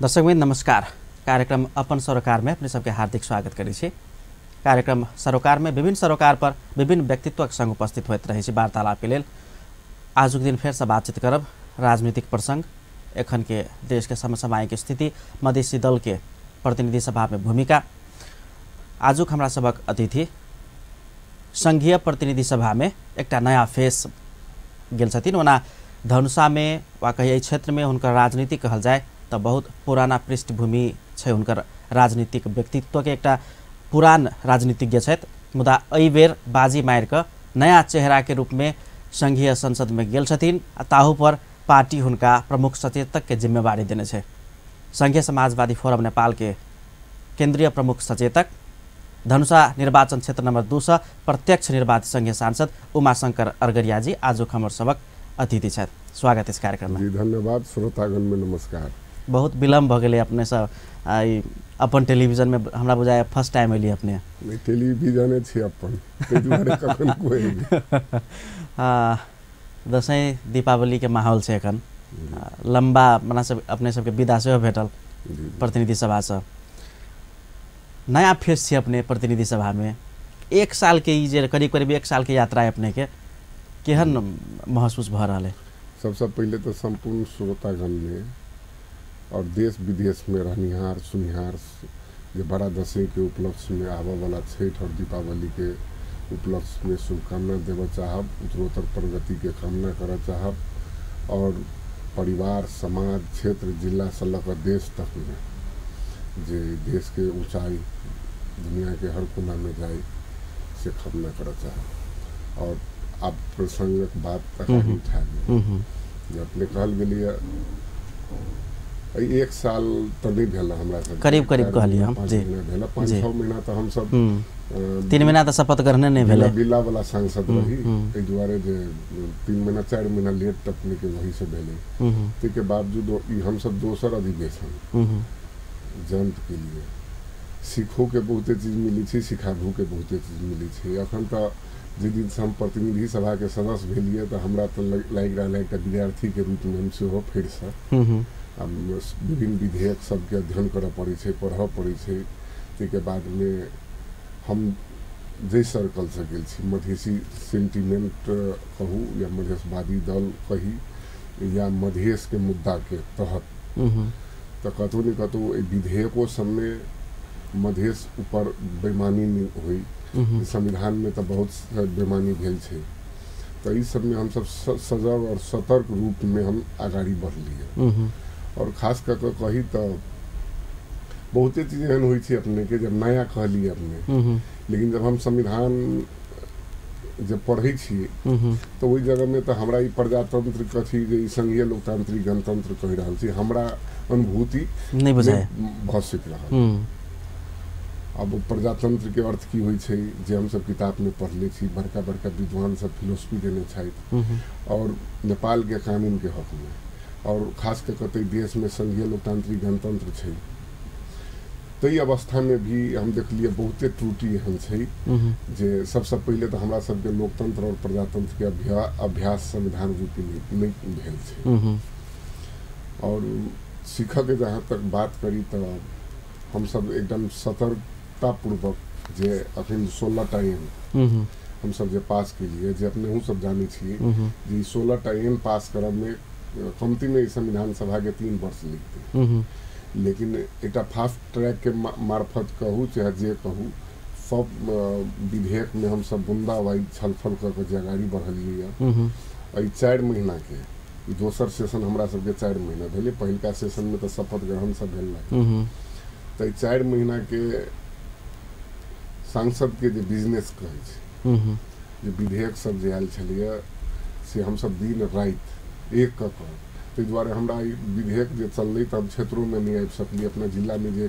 दर्शकवृन्द नमस्कार। कार्यक्रम अपन सरोकार में अपने सबके हार्दिक स्वागत करै छी। कार्यक्रम सरोकार में विभिन्न सरोकार पर विभिन्न व्यक्तित्व संग उपस्थित होइत रहै छी वार्तालाप के लेल। आजुक दिन फेर से बातचीत करब राजनीतिक प्रसंग, एखन के देश के समसामयिक स्थिति, मधेसी दल के प्रतिनिधि सभा में भूमिका। आजुक हमरा सबक अतिथि संघीय प्रतिनिधि सभा में एकटा नया फेस गेल छथिन। ओना धनुषा में वा कहिए क्षेत्र में हुनकर राजनीति कहल जाए तो बहुत पुराना पृष्ठभूमि छै। हुनकर राजनीतिक व्यक्तित्व के एकटा पुरान राजनीतिज्ञ छथि, मुदा एहि बेर बाजी मारि कऽ नया चेहरा के रूप में संघीय संसद में गेल छथिन। ताहू पर पार्टी हुनका प्रमुख सचेतक के जिम्मेवारी देने छै। संघीय समाजवादी फोरम नेपाल के केंद्रीय प्रमुख सचेतक, धनुषा निर्वाचन क्षेत्र नंबर 2 से प्रत्यक्ष निर्वाचित संघीय सांसद उमाशंकर अर्गरिया जी आजुक हमर सबक अतिथि छथि। स्वागत इस कार्यक्रम में। जी धन्यवाद। श्रोतागण में नमस्कार। बहुत विलम्ब भ गेलै अपने सब अपन टेलीविजन में हमरा बुझाय फर्स्ट टाइम एलिए अपने। नहीं टेलीविजन छी अपन ते दुआरे कखन कोई दसैं दीपावली के माहौल छै एखन। लंबा मना सब अपने सबके विदा सेहो भेटल प्रतिनिधि सभा से। नया फेस छै अपने प्रतिनिधि सभा में। एक साल के ई जे करीब करीब एक साल के यात्रा है अपने के केहन महसूस भ रहल है? सबसे पहले तो संपूर्ण श्रोतागण में और देश विदेश में रहनिहार सुनिहार जे बड़ा दशैं के उपलक्ष्य में आवे वाला छठ और दीपावली के उपलक्ष्य में शुभकामना देव चाहब, उत्तरोत्तर प्रगति के कामना कर चाहब और परिवार समाज क्षेत्र जिला से लेकर देश तक में जे देश के ऊंचाई दुनिया के हर कोना में जाए से कामना कर चाहब। और आप प्रसंगक बात तक उठा ली अपने कहल गेलिए एक साल तो नहीं भेल हमरा सब करीब कहलिए हम जी 5-6 महीना तो हम सब 3 महीना तो शपथ ग्रहण नहीं भेले बिल्ला वाला सांसद रही। एहि दुआरे जे 3 महीना 4 महीना लेट तकने के वही से भेले। ते के बावजूद हम सब दोसर अधिवेशन जंत के लिए सीखो के बहुते चीज मिली थी, सिखाबू के बहुते चीज मिली थी। अखन तो जे दिन से हम प्रतिनिधि सभा के सदस्य भेलिए तो हमरा तो लग रहा है एक विद्यार्थी के रूप में हम सेहो फिर से अब विभिन्न विधेयक सबके अध्ययन करऽ पड़े छै, पढ़ऽ पड़े छै। के बाद में हम जे सर्कल से गेल छी, मधेसी सेंटिमेंट कहू या मधेशवादी दल कही या मधेश के मुद्दा के तहत तो कतहु न कतहु विधेयकों सब में मधेश ऊपर बेईमानी नहीं हुई। संविधान में तो बहुत बेईमानी भेल छै। तो इस सब में हम सब सजग और सतर्क रूप में हम आगाड़ी बढ़लिए। और खास करके कही तो बहुते चीज एहन हुई थी अपने के जब नया कहलिए अपने, लेकिन जब हम संविधान जब पढ़े छी तो वही जगह में तो हमरा ई प्रजातंत्र कथी जे संघीय लोकतांत्रिक गणतंत्र कह रहा छी, हमरा अनुभूति नहीं बुझाय भ सक रहा। अब प्रजातंत्र के अर्थ की होई छै जे हम सब किताब में पढ़ले छी, बड़का बड़का विद्वान सब फिलोसफी देने छथि और नेपाल के कानून के हक में और खास करके देश में संघीय लोकतांत्रिक गणतंत्र छै। तई अवस्था में भी हम देखलिए बहुते त्रुटि एहन छै जे सबसे पहले तो हमरा सबके लोकतंत्र और प्रजातंत्र के अभ्यास संविधान रूपी नहीं भेल छै। और सीखऽ के जहाँ तक बात करी तो हम सब एकदम सतर्कता पूर्वक जे अखन 16टा एम हम सब जे पास के लिए जे अपने सब जाने छी जे 16टा एम पास करब में कमती में संविधान सभा के 3 वर्ष लगते। लेकिन एक फास्ट ट्रैक के मार्फत कहू चाहे जे कहू सब विधेयक में हम सब बूंदाबांदी छलफल करके जे आगाड़ी बढ़लिए। 4 महीना के दोसर सेशन हमरा सबके 4 महीना भेले। पहिलका सेशन में तो शपथ ग्रहण सब भेल। तो 4 महीना के सांसद के जे बिजनेस कहे छै जे विधेयक सब जे आयल छलिए से हम सब दिन रात एक कऽ ताहि दुआरे हमरा विधेयक जे चललै तब क्षेत्रों में नहीं आबि सकली। अपना जिला में जे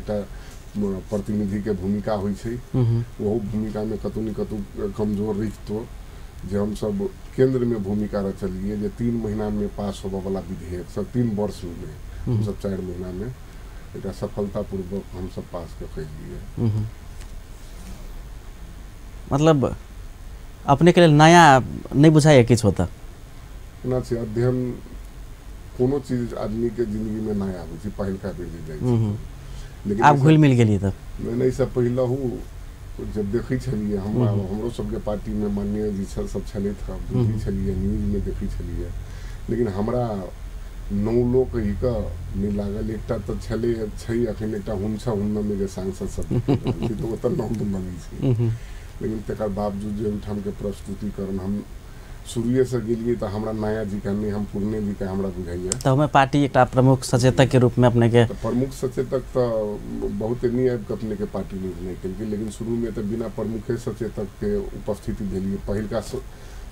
प्रतिनिधि के भूमिका हुई छै वो भूमिका में कतौ न कतौ कमजोर रहितो जे हम सब केंद्र में भूमिका रचलिए जे 3 महीना में पास होबे वाला विधेयक सब 3 वर्ष में हम सब 4 महीना में एक सफलतापूर्वक हम सब पास कर लिए। मतलब अपने के लिए नया नहीं बुझाया किछ होता अध्ययन कोनो चीज आदमी के जिंदगी में ना आवे छै पहिलका बेर जाइ छै लेकिन आप घुल मिल गेलिए त नहीं सब पहिला हूँ जब देखै छलिए हमरो सबके पार्टी में माननीय जी सब छलै था देखै छलिए न्यूज में देखै छलिए लेकिन हमरा 9 लोग कहि का नहीं लागल एकटा त छलै छै अखन एकटा हुनना में जे सांसद सब तो ओत नाम तो मांगी छै लेकिन तकर बावजूद जे ठाम के प्रस्तुतिकरण हम शुरुए से गेलिए तो हमरा नया जी का नहीं हम पुरने जी का हमरा बुझाइए तो हमें पार्टी एक प्रमुख सचेतक के रूप में अपने के प्रमुख सचेतक तो बहुत नहीं आबि अपने के पार्टी निर्णय केलकै लेकिन शुरू में तो बिना प्रमुखे सचेतक के उपस्थिति दिलिए पहिलका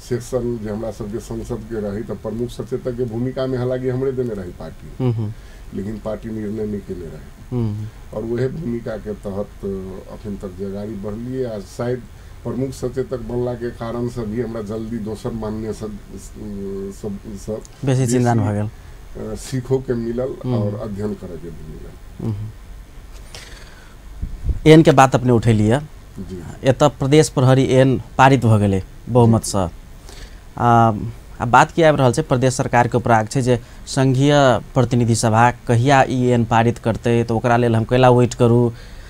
सेक्शन जो हमरा सबके संसद के रही तो प्रमुख सचेतक के भूमिका में हालांकि हमरे देने रही पार्टी लेकिन पार्टी निर्णय नहीं केले रहे और वह भूमिका के तहत अखन तक जगाड़ी बढ़लिए आ शायद प्रमुख सचेतक बनला के कारण से भी हमरा जल्दी दोसर मान्य सब बेसी चिंतन भ गेल सीखो के मिलल और अध्ययन करे के भी मिलल एन के बात अपने उठेलिए एत प्रदेश प्रहरी एन पारित भ गेले बहुमत से अब बात की आबि रहल छै प्रदेश सरकार के उपराग छै जे संघीय प्रतिनिधि सभा कहिया ई एन पारित करते तो ओकरा लेल हम कैला वेट करू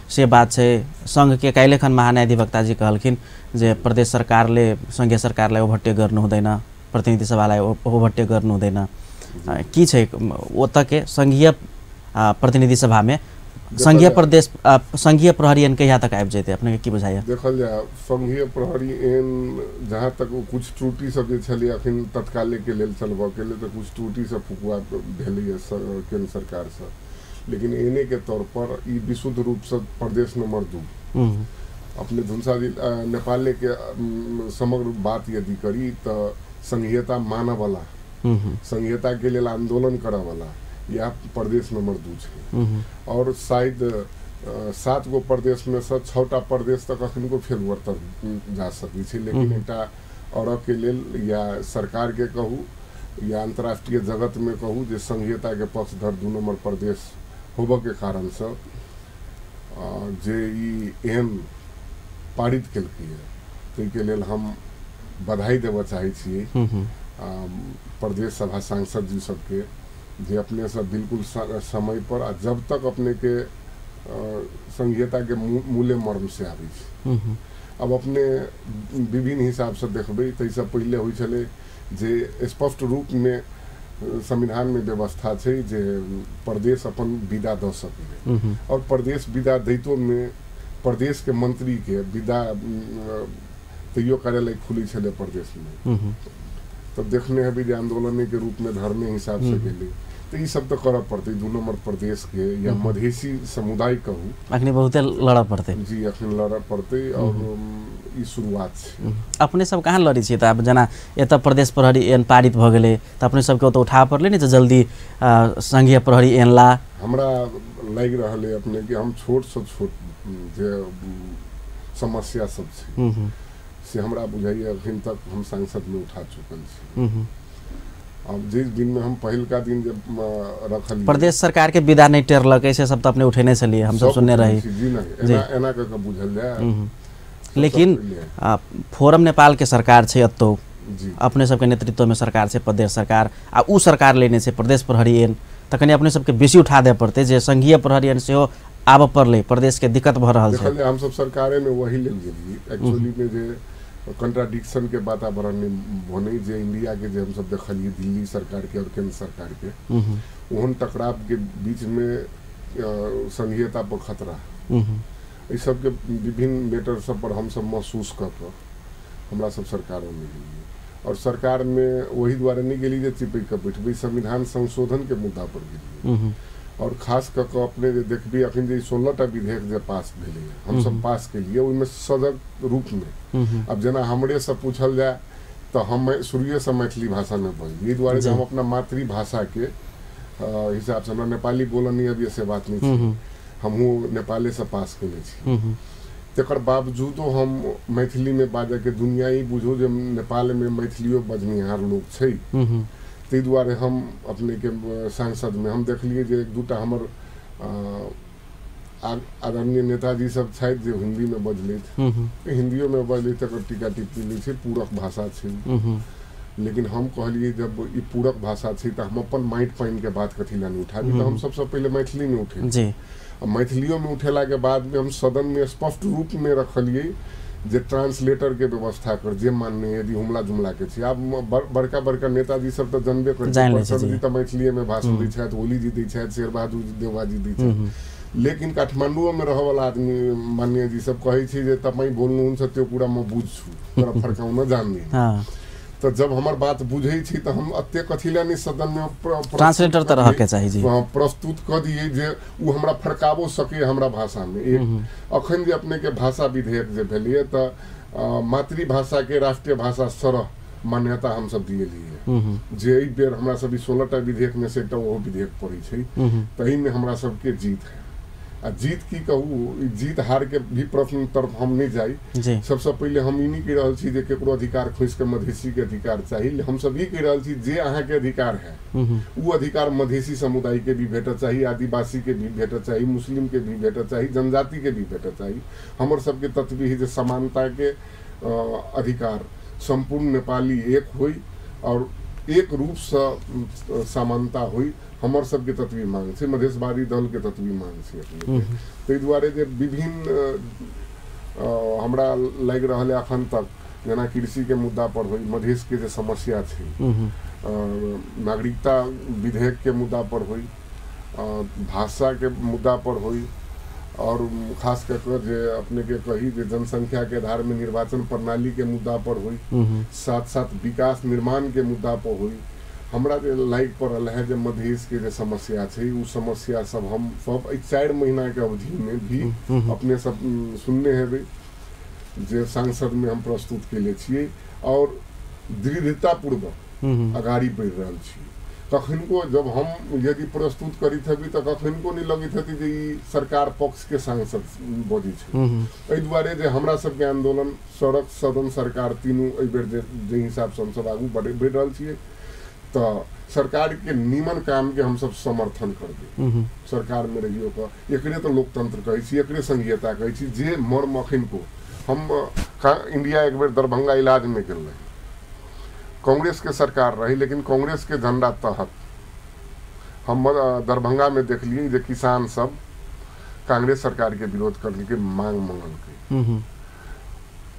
से बात छै संघ के काल्हिखन महान्याधिवक्ता जी कहलखिन जे प्रदेश सरकारले संघीय सरकारलाई ओभरटेक गर्नु हुँदैन प्रतिनिधि सभालाई ओभरटेक गर्नु हुँदैन की छै ओत के संघीय प्रतिनिधि सभा में संघीय प्रहरी एन कहिया तक आबि जेतै अपने के की बुझाइए देखल जाय संघीय प्रहरी एन जहाँ तक कुछ त्रुटि सब जे छलै अखन तत्काले के लेल चलबऽ के लेल तो कुछ त्रुटि सब फुकुआ भेलैए केंद्र सरकार से लेकिन एने के तौर पर ई विशुद्ध रूप से प्रदेश नंबर 2 अपने धुनसा नेपाल के समग्र बात यदि करी तो संघीयता मानव वाला संघीयता के लिए आंदोलन करे वाला यह प्रदेश नंबर 2 है और शायद 7 गो प्रदेश में से 6टा प्रदेश तक अखन को फेरवर्तन जा सकै छै लेकिन एकटा और के लेल या सरकार के कहू या अंतर्राष्ट्रीय जगत में कहू जे संघीयता के पक्षधर 2 नंबर प्रदेश होबे के कारण से जे ई एहन पारित केलकै ताहि के लेल हम बधाई देबऽ चाहै छियै प्रदेश सभा सांसद जी सबके जे अपने सब बिल्कुल समय पर आ जब तक अपने के संघीयता के मूल्य मर्म से आबै छै अब अपने विभिन्न हिसाब से देखबै ताहिसँ पहिले होइ छलै जे स्पष्ट रूप में संविधान में व्यवस्था छै जे प्रदेश अपन विदा दऽ सकै और प्रदेश विदा दैतो में प्रदेश के मंत्री के विदा तैयो कार्यालय खुली छलै प्रदेश में तब देखने हैं भी आंदोलन के रूप में धरने हिसाब से गेले तो ये सब तो करऽ पड़ते 2 नंबर प्रदेश के या मधेसी समुदाय कहू अखनी बहुते लड़ऽ पड़ते जी अखन लड़ऽ पड़ते और ई शुरुआत छै अपने सब कहाँ लड़ी छियै त अब जना एत प्रदेश प्रहरी एन पारित भ गेलै त अपने सबके ओत उठा पड़ले नि त जल्दी संघीय प्रहरी एन ला हमरा लागि रहल है अपने कि हम छोट से छोट जे समस्या सब छै से हमरा बुझाइए अखन तक हम सांसद में उठा चुकल छी अब जिस दिन में हम पहिलका दिन जब रखल प्रदेश सरकार के विदा नहीं टेरलक ऐसे सब तो अपने उठेने चलिए हम सब सुनने रही जी नहीं एना के बुझल जाए लेकिन फोरम नेपाल के सरकार छै अत्तो जी अपने सबके नेतृत्व में सरकार छै प्रदेश सरकार आ उ सरकार लेने से प्रदेश प्रहरी एन त कनी अपने सबके बेसी उठा दे पड़ते जे संघीय प्रहरी एन सेहो आब पड़ले प्रदेश के दिक्कत भ रहल छै हम सब सरकारे में वही लेल गेली एक्चुअली में जे कंट्राडिक्शन के वातावरण में बने जे इंडिया के जे हम सब देखलिए दिल्ली सरकार के और केंद्र सरकार के ओहन टकराव के बीच में संघीयता पर खतरा इस सब के विभिन्न मैटर सब पर हम सब महसूस कर हमरा सब सरकारों में गेलिए और सरकार में वही द्वारा नहीं गेली जे चिपै के बैठबै संविधान संशोधन के मुद्दा पर गेलिए और खास कर के अपने देखबी अखन जे 16टा विधेयक जे पास भेलै हम सब पास केलिए ओहिमे सजग रूप में अब जना हमरे से पूछल जाए तो हम शुरुए से मैथिली भाषा में बोली ई द्वारा हम अपना मातृभाषा के हिसाब से हमरा नेपाली बोलनी अब से बात नहीं छी हमहू नेपाले से पास केने छी तकर बावजूदो हम मैथिली में बाजे के दुनिया ही बुझो जे नेपाल में मैथिलियो बजनिहार लोग छै ताहि दुआरे हम अपने के सांसद में हम देखलिए जे 1-2टा हमर आदरणीय नेताजी सब छथि जे हिंदी में बजलैथ हिंदियो में बजलैथ तकर टीका टिप्पणी छै पूरक भाषा छै लेकिन हम कहलिए जब ई पूरक भाषा छै तो हम अपन माटि पानि के बात कथी ला नहीं उठाबी, तो हम सबसे पहले मैथिली में उठे जी। मैथिलियों में उठेला के बाद में हम सदन में स्पष्ट रूप में रखलिए जे ट्रांसलेटर के व्यवस्था कर जे मानने यदि हुमला जुमला के छी। आब बड़का बड़का नेताजी सब तो जानबे कर जी तो मैथिली में भाषण दै छथि, ओली जी दै छथि, शेर बहादुर देवा जी दै छथि, लेकिन काठमांडू में रह वाला आदमी माननीय जी सब कहे छी जे तपाईं बोल्नु हुन्छ त्यो कुरा म बुझ्छु तर फर्काउन जान्दिन। हाँ। तो जब हमार बात बुझे छी तो हम अत्य कथिला नहीं सदन में ट्रांसलेटर तो रह के चाहिए जी प्रस्तुत कर दिए जे उ हमरा फरकाबो सके हमरा भाषा में। एक अखन जे अपने के भाषा विधेयक जे भेलिए तो मातृभाषा के राष्ट्रीय भाषा सरह मान्यता हम सब दिए लिए जे ई बेर हमरा सब 16टा विधेयक में से एकटा वो विधेयक पड़ी छै, तही में हमरा सब के जीत है। आ जीत की कहू, जीत हार के भी प्रश्न तरफ हम नहीं जाई। सबसे पहले हम ई नहीं कह रहल छी जे केकरो अधिकार खोज के मधेसी के अधिकार चाहिए, हम सब ई कह रहल छी जे अहाँ के अधिकार है वो अधिकार मधेसी समुदाय के भी भेटत चाहिए, आदिवासी के भी भेटत चाहिए, मुस्लिम के भी भेटत चाहिए, जनजाति के भी भेटत चाहिए। हमर सबके तत्व ही जे समानता के अधिकार संपूर्ण नेपाली एक होई और एक रूप से समानता हुई, हमर सबके तत्वी मांग छै, मधेशवादी दल के तत्वी मांग छै अपने। ताहि दुआरे जे विभिन्न हमरा लग रहा है अखन तक जेना कृषि के मुद्दा पर हुई, मधेश के जे समस्या छै, नागरिकता विधेयक के मुद्दा पर हुई, भाषा के मुद्दा पर हुई, और खास कर जे अपने के कही जे जनसंख्या के आधार में निर्वाचन प्रणाली के मुद्दा पर हुई, साथ साथ विकास निर्माण के मुद्दा पर हुई। हमरा जे लाइक पड़ल है जे मधेश के जे समस्या छै, उ समस्या सब हम सब 4 महीना के अवधि में भी अपने सब सुनने हेबै जे सांसद में हम प्रस्तुत केले छियै और दृढ़ता पूर्वक आगाड़ी बढ़ि रहल छी। कखनको जब हम यदि प्रस्तुत करित हेबी तो कखनको नहीं लगित हेतै जे ई सरकार पक्ष के सांसद बजै छै। एहि दुआरे जे हमरा सबके आंदोलन सड़क सदन सरकार तीनू एहि बेर जे हिसाब से हम सब आगू बढ़ि रहल छियै, तो सरकार के निमन काम के हम सब समर्थन करबे। सरकार में रहियो का एकरे तो लोकतंत्र कहै छी, एकरे संघीयता कहै छी। जे मर्म अखन को हम इंडिया एक बेर दरभंगा इलाज में गेल रही, कांग्रेस के सरकार रही, लेकिन कांग्रेस के झंडा तहत हम दरभंगा में देख लिए जे किसान सब कांग्रेस सरकार के विरोध करने के मांग मंगल के।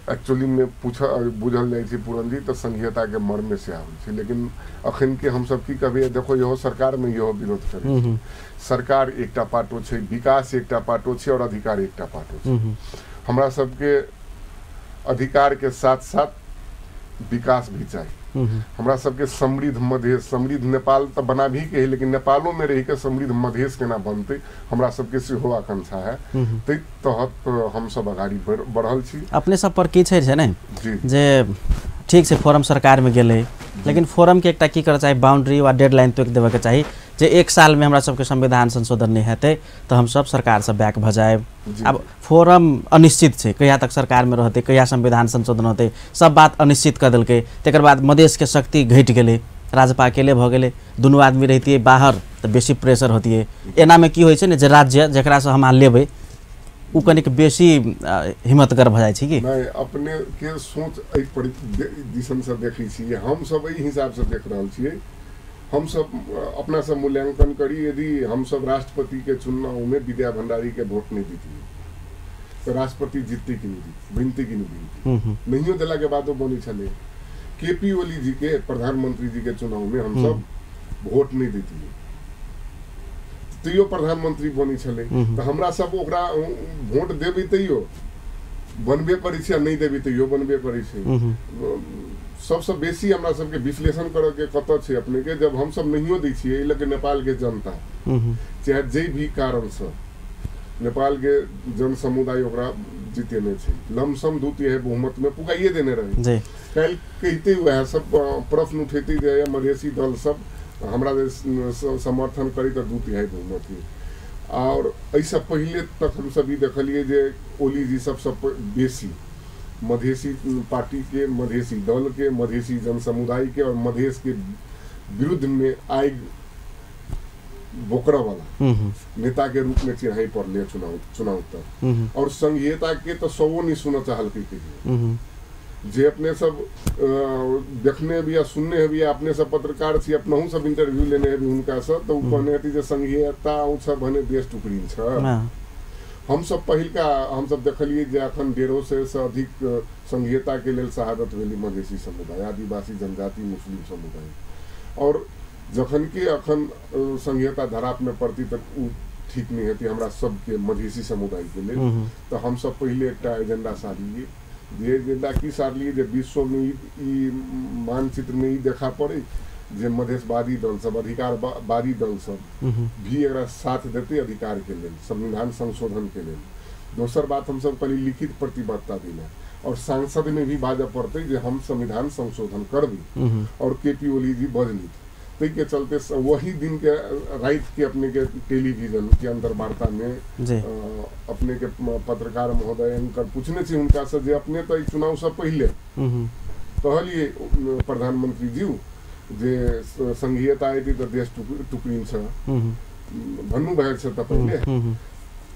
एक्चुअली में बुझल जाए छी पूरन जी तो संघीयता के मर्म से आवे छी, लेकिन अखन के हम सब की कहबे देखो यहो सरकार में यहो विरोध करे। सरकार एकटा पाटो छै, विकास एकटा पाटो छै और अधिकार एकटा पाटो छै। हमरा सबके अधिकार के साथ साथ विकास भी चाहिए। हमरा सबके समृद्ध मधेश, समृद्ध नेपाल तो बना भी के है, लेकिन नेपालों में रह के समृद्ध मधेश केना बनते हमरा सबके सेहो आकांक्षा है। तै तहत हम सब आगाड़ी बढ़ल छी। अपने सब पर की छै ने जे ठीक से फोरम सरकार में गेले, लेकिन फोरम के एकटा की करे चाहिए, बाउंड्री व डेडलाइन तो देवे के चाहिए जे 1 साल में हमरा सबके संविधान संशोधन नहीं हेतै तो हम सब सरकार से बैक भ जाए। अब फोरम अनिश्चित छै, कहिया तक सरकार में रहते, कहिया संविधान संशोधन होते, सब बात अनिश्चित कर देलकै। तकर बाद मधेश के शक्ति घट गेलै, राजपा अकेले भ गेलै, दुनू आदमी रहतियै बाहर तो बेसी प्रेशर होतियै। एना में की होइ छै ने जे राज्य जेकरा से हम लेबै उ कनिक बेसी हिम्मतगर भ जाइ छै कि नहीं। अपने के सोच एहि दिशन से देखै छी, हम सब एहि हिसाब से देख रहल छियै। हम सब अपना सब मूल्यांकन करी, यदि हम सब राष्ट्रपति के चुनाव में विद्या भंडारी के वोट नहीं दीती तो राष्ट्रपति जीतती कि नहीं, बनती कि नहीं बनती, नहीं दिला के बाद बनी चले। केपी ओली जी के प्रधानमंत्री जी के चुनाव में हम सब वोट नहीं देती तैयो प्रधानमंत्री बनी चले। तो हमरा सब ओकरा वोट देबी तैयो बनबे करै छै, नहीं देबी तैयो बनबे करै छै। सबसे बेसी हमरा सबके विश्लेषण करे के कत छै अपने के, जब हम सब नहियो दै छियै एहि लगे नेपाल के जनता चाहे जे भी कारण से नेपाल के जन समुदाय ओकरा जीतेने छै, लमसम 2/3 बहुमत में पुगाइए देने रहे। कल कहते हुए सब प्रश्न उठेते जे मधेसी दल सब हमरा समर्थन करी तो 2/3 बहुमत ही। और ऐसा पहले तक हम सभी देखलिए जे ओली जी सब बेसी मधेसी पार्टी के, मधेसी दल के, मधेसी जन समुदाय के और मधेश के विरुद्ध में आए बोकरा वाला नेता के रूप में चिन्हाई पर ले चुनाव तक। और संघीयता के तो 100 नहीं सुना चाहल के जे अपने सब देखने भी या सुनने भी अपने सब पत्रकार छी अपनहु सब इंटरव्यू लेने भी उनका सब तो कहने हती जे संघीयता उ सब भने देश टुकड़ी छ। हम सब पहिलका हम सब देखलिए जे अखन 150 से अधिक संघीयता के लेल शहादत भेली मधेसी समुदाय, आदिवासी, जनजाति, मुस्लिम समुदाय। और जखन के अखन संघीयता धराप में पड़ती तक ठीक नहीं होती हमरा सबके मधेसी समुदाय के लिए। तो हम सब पहले एक एजेंडा सारिए जे एजेंडा की सारलिए जे विश्व में ई मानचित्र में ई देखा पड़े जे मधेशवादी दल सब, अधिकारवादी दल सब भी एक साथ देते अधिकार के लिए, संविधान संशोधन के लिए। दोसर बात हम सब पहले लिखित प्रतिबद्धता देना और सांसद में भी बाजा पड़ते जे हम संविधान संशोधन करबी। और केपी ओली जी बजली ते के चलते वही दिन के रात के अपने के टेलीविजन के अंदर वार्ता में अपने के पत्रकार महोदय एंकर पूछने से उनका से जे अपने तो चुनाव से पहले कहलिए प्रधानमंत्री जी जे संघीयता आई तो देश टुकड़ी छ भन्नु भएको छ तपाईले।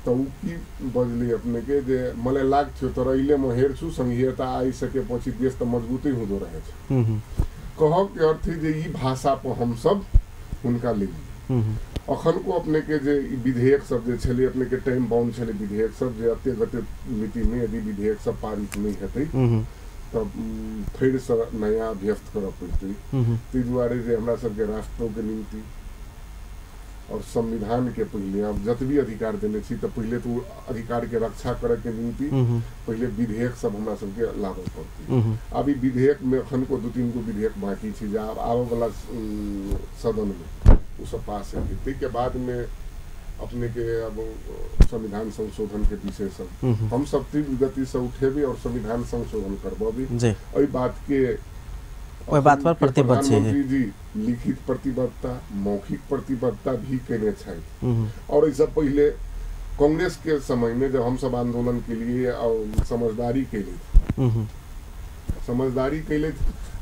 तो की बजली अपने के जे मलाई लाग्थ्यो तर अहिले म हेर्छु संघीयता आइसकेपछि देश त मजबुतै हुँदो रहेछ। कहो के अर्थ जे ई भाषा पर हम सब उनका ले अखन को अपने के जे विधेयक सब जे छले अपने के टाइम बाउंड छले विधेयक सब जे अत्य गते मिति में यदि विधेयक सब पारित नहीं हेतै तब फिर से नया अभ्यस्त करऽ पड़तै। तै दुआरे जे हमरा सब के राष्ट्रों के निमित्त और संविधान के पहले अब जतभी अधिकार देने छी तो पहले तो अधिकार के रक्षा करे के निमित्त पहले विधेयक सब हमरा सब के लागू पड़ती। अभी विधेयक में अखन को 2-3 गो विधेयक बाकी छी जे आवे वाला सदन में उ सब पास है। तै के बाद में अपने के अब संविधान संशोधन के विषय सब हम सब तीव्र गति से उठेबे और संविधान संशोधन करबे। ओई बात के ओई बात पर प्रतिबद्ध छै जी लिखित प्रतिबद्धता, मौखिक प्रतिबद्धता भी केने छै। और इससे पहले कांग्रेस के समय में जब हम सब आंदोलन के लिए और समझदारी के लिए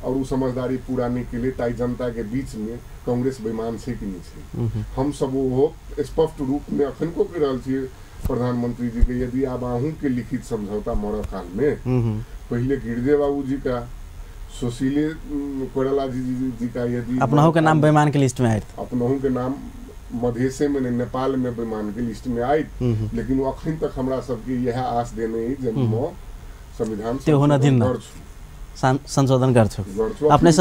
और वो समझदारी पूरा नहीं के लिए ताई जनता के बीच में कांग्रेस बेईमान से कि नहीं छे। हम सब वो स्पष्ट रूप में अखन को कह रहल छियै प्रधानमंत्री जी के यदि आप आहू के लिखित समझौता मौर्य काल में पहले गिरजे बाबू जी का, सुशीले कोइराला जी का यदि अपनहु के नाम बेईमान के लिस्ट में आए, अपनहु के नाम मधेसे में नेपाल में बेईमान के लिस्ट में आए, लेकिन वो अखन तक हमरा सबके यह आस देने जब म संविधान संशोधन गर्छु। अपने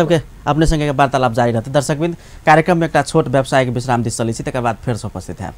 संगे वार्तालाप जारी रहते। दर्शकबिंद कार्यक्रम में एक छोट व्यवसायिक विश्राम दिस चलै छी, तकर बाद फेर से उपस्थित है।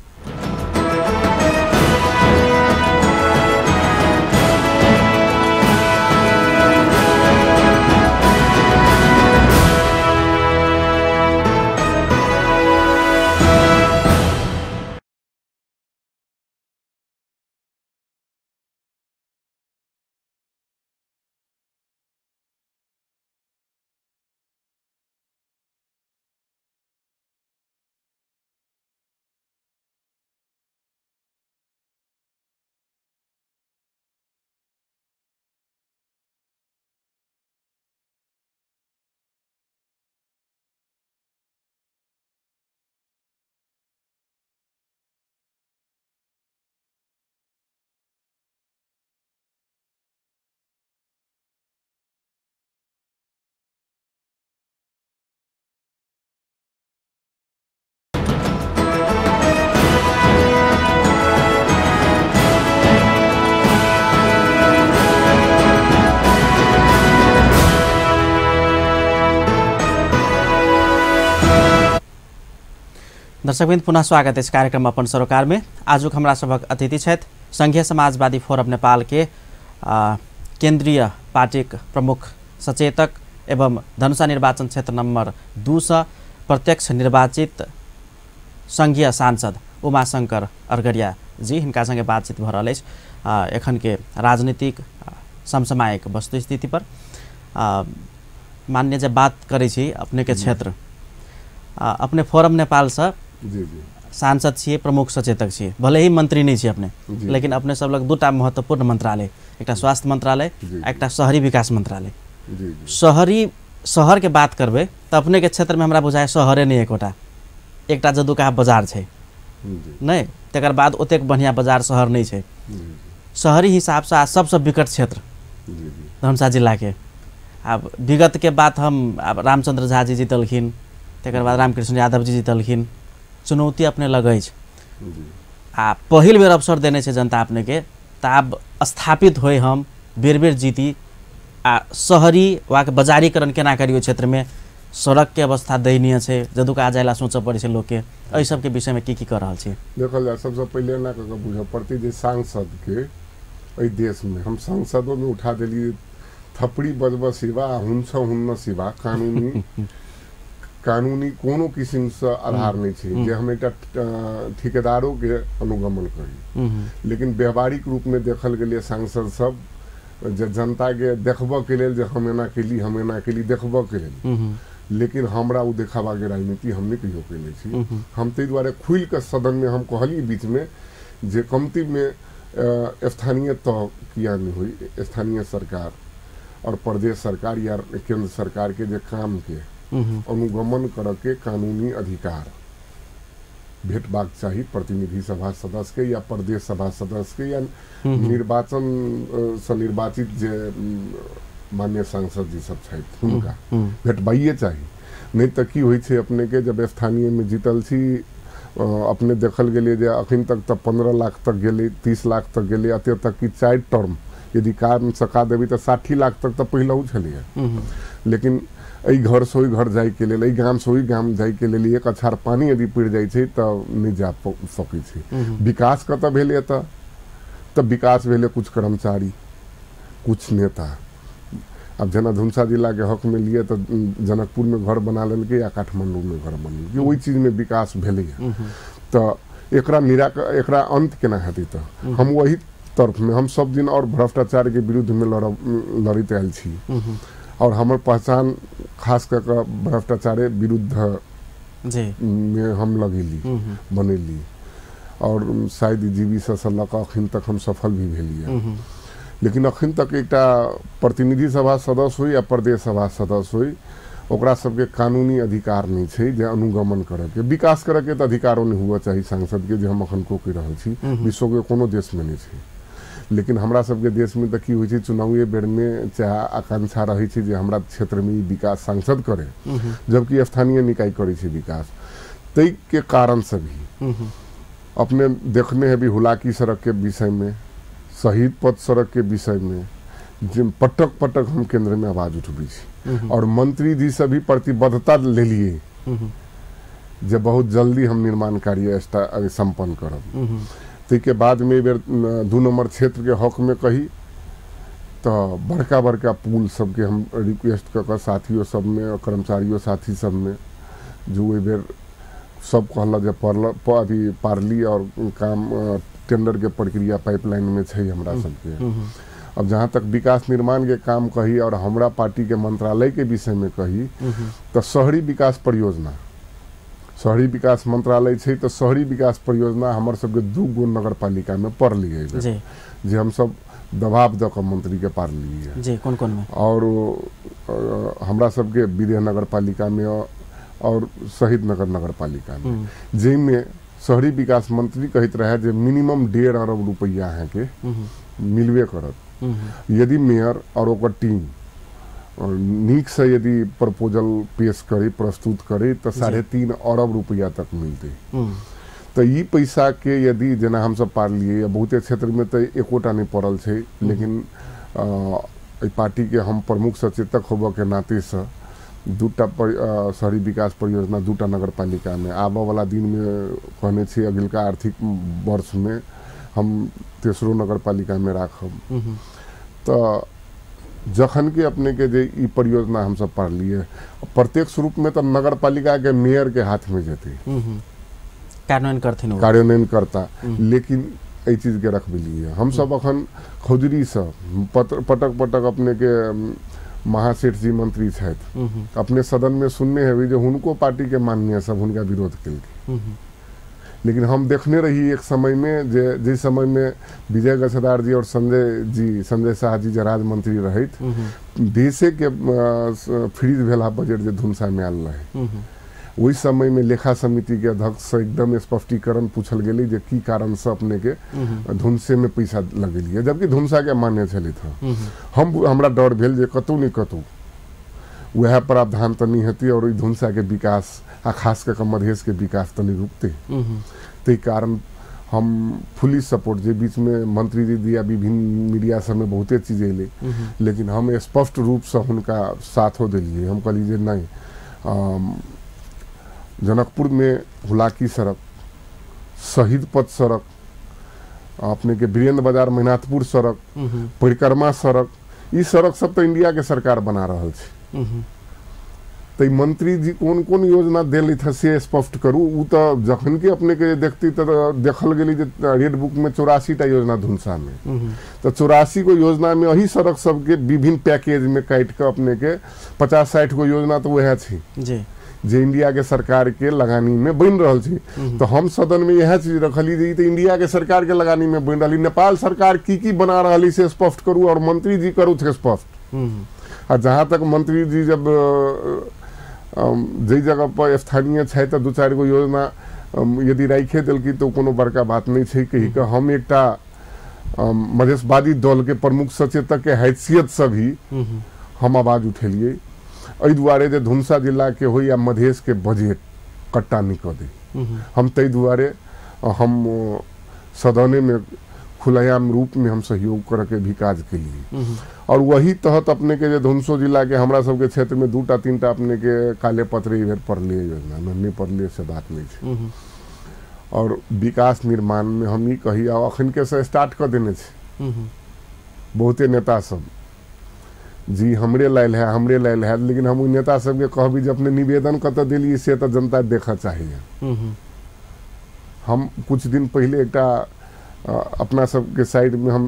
दर्शकबिंद पुनः स्वागत है इस कार्यक्रम अपन सरोकार में। आजुक हमरा सबक अतिथि छथि संघीय समाजवादी फोरम नेपाल के केंद्रीय पार्टी प्रमुख सचेतक एवं धनुषा निर्वाचन क्षेत्र नंबर 2 से प्रत्यक्ष निर्वाचित संघीय सांसद उमाशंकर अर्घरिया जी। हिनका संगे बातचीत भ रहल अछि एखन के राजनीतिक समसामयिक वस्तुस्थिति पर। मान्य जब बात करै छी अपने के क्षेत्र अपने फोरम नेपाल से सांसद छे, प्रमुख सचेतक छे, भले ही मंत्री नहीं छे अपने, लेकिन अपने सब लग दूटा महत्वपूर्ण मंत्रालय, एक स्वास्थ्य मंत्रालय, एक शहरी विकास मंत्रालय। शहर के बात करबे तो अपने के क्षेत्र में हमरा बुझाय शहरे नहीं एकोटा, एकटा जदुका बाजार छे नहीं, तकर बाद ओतेक बढ़िया बाजार शहर नहीं छे। शहरी हिसाब से सबसे विकट क्षेत्र धनुषा जिला के अब विगत के बात हम अब रामचंद्र झा जी जीतलखिन, तकर बाद रामकृष्ण यादव जी जीतलखिन, चुनौती अपने लगै छै आ पहिल बेर अवसर देने छै जनता अपने के त आब स्थापित होय हम बेर बेर जीती आ शहरी वा के बाजारीकरण केना करियो क्षेत्र में सड़क के अवस्था दयनीय छै, जदुका जायला सोचऽ पड़ै छै लोग के, एहि सब के विषय में की कर रहल छी? देखल जाए सबसे पहले ना कऽ बुझ पड़ती जे सांसद के एहि देश में हम सांसदों में उठा देली थपड़ी बजब सिवा हुन्छ हुन्न सिवा कानूनी कोनो किस्म से आधार नहीं छै जे हम एकटा ठेकेदारों के अनुगमन करी। लेकिन व्यवहारिक रूप में देखल गेलिए सांसद सब जे जनता के देखबऽ के लेल जे हम एना केली देखबऽ के लेल, लेकिन हमरा उ देखावा के राजनीति हम नहीं कहियो केने छी। हम तै द्वारे खुल के सदन में हम कहली बीच में जे कमती में स्थानीय तह किया नहीं हुई, स्थानीय सरकार और प्रदेश सरकार या केंद्र सरकार के जे काम के अनुगमन कर के कानूनी अधिकार भेटबाक चाहिए प्रतिनिधि सभा सदस्य के या प्रदेश सभा सदस्य के या निर्वाचन से निर्वाचित जे माननीय सांसद जी सब छथि हुनका भेटबाइए चाहिए। नहीं तो की होइ छै अपने के जब स्थानीय में जीतल छी अपने देखल गेलिए जे अखन तक तो 15 लाख तक गेले, 30 लाख तक गेले, अते तक की 4 टर्म यदि काम सका देवी तो 60 लाख तक तो पहले छलिए। लेकिन एहि घर से ओहि घर जाए के लेल, एहि गाम से ओहि गाम जाए के लेल एक अछाड़ पानी यदि पड़ जाए छै तो नहीं जा सकै छै। विकास कतऽ भेलै तऽ विकास भेलै कुछ कर्मचारी कुछ नेता। अब जना धुनसा जिला के हक में लिए तो जनकपुर में घर बना लेलकै या काठमांडू में घर बनेलकै, वही चीज में विकास भेलै। तो एकरा अंत केना हेतै? तो हम वही तरफ में हम सब दिन और भ्रष्टाचार के विरुद्ध में लड़ित आयल छी और हमार पहचान खास कर भ्रष्टाचार विरुद्ध में हम लगेली बनेली और शायद जीवी से लक अखन तक हम सफल भी भेलिए। लेकिन अखन तक एकटा प्रतिनिधि सभा सदस्य हो या प्रदेश सभा सदस्य हो ओकरा सबके कानूनी अधिकार नहीं छै जे अनुगमन करे के, विकास करे के तो अधिकारों नहीं हुआ चाहिए सांसद के, जे हम अखन को कहि रहल छी विश्व के कोनो देश में नहीं छै। लेकिन हमरा सबके देश में तो की होइ छै चुनावी बेर में चाहे आकांक्षा रही छै जे हमरा क्षेत्र में विकास सांसद करे, जबकि स्थानीय निकाय करे छै विकास। तै के कारण से भी अपने देखने हैं भी हुलाकी सड़क के विषय में, शहीद पथ सड़क के विषय में जिन पटक पटक हम केंद्र में आवाज उठबी छी और मंत्री जी से भी प्रतिबद्धता ले लिए जे बहुत जल्दी हम निर्माण कार्य संपन्न करब। ते के बाद में बेर 2 नंबर क्षेत्र के हक में कही तो बड़का बड़का पुल सबके हम रिक्वेस्ट कर साथियों सब में कर्मचारियों साथी सब में जो ए बेर सब कहला जे अभी पारली और काम टेंडर के प्रक्रिया पाइपलाइन में छै हमरा सबके। अब जहाँ तक विकास निर्माण के काम कही और हमरा पार्टी के मंत्रालय के विषय में कही तो शहरी विकास परियोजना, शहरी विकास मंत्रालय छै तो शहरी विकास परियोजना हमर सबके 2 गो नगर पालिका में पढ़ लिए जे हम सब दबाव द के मंत्री के पार लिए जी कौन में और हमरा सबके विदेह नगर पालिका में और शहीद नगर पालिका में, जिनमें शहरी विकास मंत्री कहते रहे जे मिनिमम 1.5 अरब रुपया है के मिलवे करत यदि मेयर और ओकर टीम नीक से यदि प्रपोजल पेश करे प्रस्तुत करे तो 3.5 अरब रुपया तक मिलते। तो ये पैसा के यदि जना हम सब पार लिए या बहुते क्षेत्र में तो एकोटा नहीं पड़ल छै, लेकिन पार्टी के हम प्रमुख सचेतक होबे के नाते से 2टा शहरी विकास परियोजना 2टा नगर पालिका में आबे वाला दिन में कहने छी अगिलका आर्थिक वर्ष में हम 3रो नगर पालिका में राखब। तो जखन के अपने के जे ई परियोजना हम सब पढ़ लिए प्रत्यक्ष रूप में तो नगर पालिका के मेयर के हाथ में जेते कार्यान्वयन करता, लेकिन ए चीज के रख लिए हम सब अखन खुदरी से पटक अपने के महासेठ जी मंत्री छथि अपने सदन में सुनने हैं जो उनको पार्टी के माननीय सब उनका विरोध केलकै। लेकिन हम देखने रही एक समय में जिस समय में विजय गछदार जी और संजय शाह जी राज्य मंत्री रहत देशे के फ्रीज भेला बजट जो धुनसा में आयल रहे, वही समय में लेखा समिति के अध्यक्ष से एकदम स्पष्टीकरण पूछल गेलै जे की कारण से अपने के धुनसे में पैसा लगेलिए, जबकि धुनसा के मान्य चलित हमरा डर भेल जे कतौ नहीं कतौ वह प्रावधान तनी हेती और धुनसा के विकास आ खास कर मधेश के विकास तनी रुकते। ते कारण हम फुली सपोर्ट जे बीच में मंत्री जी दिया विभिन्न मीडिया सब में बहुते चीजें ले, लेकिन हम स्पष्ट रूप से उनका साथ हो दिलिए। हम कहलिए नहीं, जनकपुर में हुलाकी सड़क, शहीद पथ सड़क, अपने के वीरेंद्र बाजार महिनाथपुर सड़क, परिक्रमा सड़क, ये सड़क सब तो इंडिया के सरकार बना रहा है। तो मंत्री जी कौन कौन योजना दिली था से स्पष्ट करू। उ तो जखन के अपने के देखती तो देखल गई रेड बुक में 84 योजना धुनसा में, तो 84 को योजना में वही सड़क सबके विभिन्न पैकेज में काट के अपने के 50-60 को योजना तो वह थी जे इंडिया के सरकार के लगानी में बन रहा थी। तो हम सदन में यह चीज रखली जी तो इंडिया के सरकार के लगानी में बन रही, नेपाल सरकार की बना रही से स्पष्ट करू और मंत्री जी करू थे स्पष्ट। और जहाँ तक मंत्री जी जब जी जगह पर स्थानीय है तो 2-4 गो योजना यदि राखे दिल्की तो कोनो बड़का बात नहीं है। कही कि हम एक मधेशवादी दल के प्रमुख सचेतक के हैसियत से भी हम आवाज उठेलिए। एहि दुआरे जे धुनसा जिला के हो या मधेश के बजट कट्टा नहीं कर दे, हम तै दुआरे हम सदने में खुलायाम रूप में हम सहयोग करके भी काज के लिए। और वही तहत अपने के जे धुनसो जिला के हमरा सबके क्षेत्र में 2-3 अपने के काले पत्र इधर पढ़ले योजना नहीं पढ़ले से बात नहीं है। और विकास निर्माण में हम ही कही अखन के से स्टार्ट कर देने छे बहुते नेता सब जी हमरे लायल है, लेकिन हम नेता सबके कहबी जे अपने निवेदन कत दिलिए से तो जनता देखा चाहिए। हम कुछ दिन पहले एक अपना सबके साइड में हम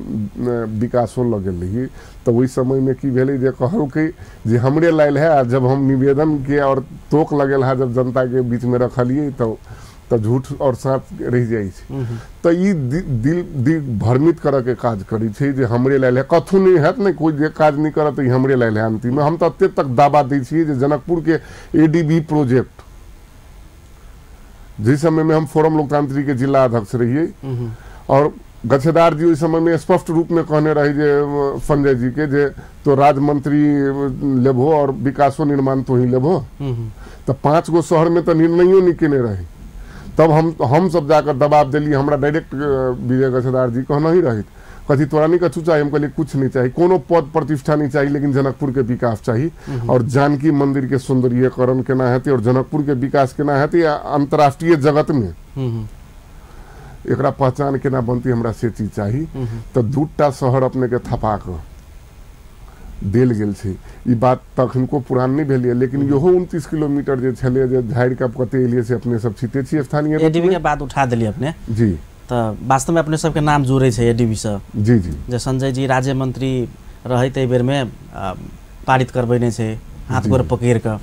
विकासो लगे रही, तो वही समय में की भेले जे कहल कि जे हमरे लायल है। जब हम निवेदन किया और तोक लगल है जब जनता के बीच में रखलिए तो झूठ और साँच रह जाए। तो ये दिल भ्रमित करे के काज करी छे जे हमरे लायल है। कथू नहीं है नहीं कोई जे काज नहीं करत हमरे लायल है। अंतिम में हम तो अत्य तक दावा दी छे जे जनकपुर के ADB प्रोजेक्ट जिस समय में हम फोरम लोकतांत्रिक के जिला अध्यक्ष रहिए और गच्छेदार जी उस समय में स्पष्ट रूप में कहने रही जे संजय जी के जे तो राज्य मंत्री लेबो और विकासो निर्माण तो ही लेबो। तो 5 गो शहर में तो निर्णयों नहीं केने रहे। तब हम सब जाकर दबाव दिली। हमरा डायरेक्ट विजय गच्छेदार जी कहना ही रही कथी तोरा नहीं कछु चाहिए। हम कहलिए कुछ नहीं चाहिए, कोनो पद प्रतिष्ठा नहीं चाहिए, लेकिन जनकपुर के विकास चाहिए। और जानकी मंदिर के सौंदर्यीकरण केना हेतै और जनकपुर के विकास केना हेतै अंतर्राष्ट्रीय जगत में एकरा पहचान केना बनती हमरा से चीज चाहिए। तो 2टा शहर अपने के थपा के देल गेल छै। ई बात तखन को पुरान नहीं भेलिए, लेकिन इहो 29 किलोमीटर जे छले जे झाड़ के कते एलिए से अपने सब छिते छी स्थानीय ADB के बात उठा दिली अपने जी। तो वास्तव में अपने सबके नाम जुड़े छै ADB से जी जी। जे संजय जी राज्य मंत्री रहे ते बेर में पारित करबेने छै हाथ गोर पकड़ के।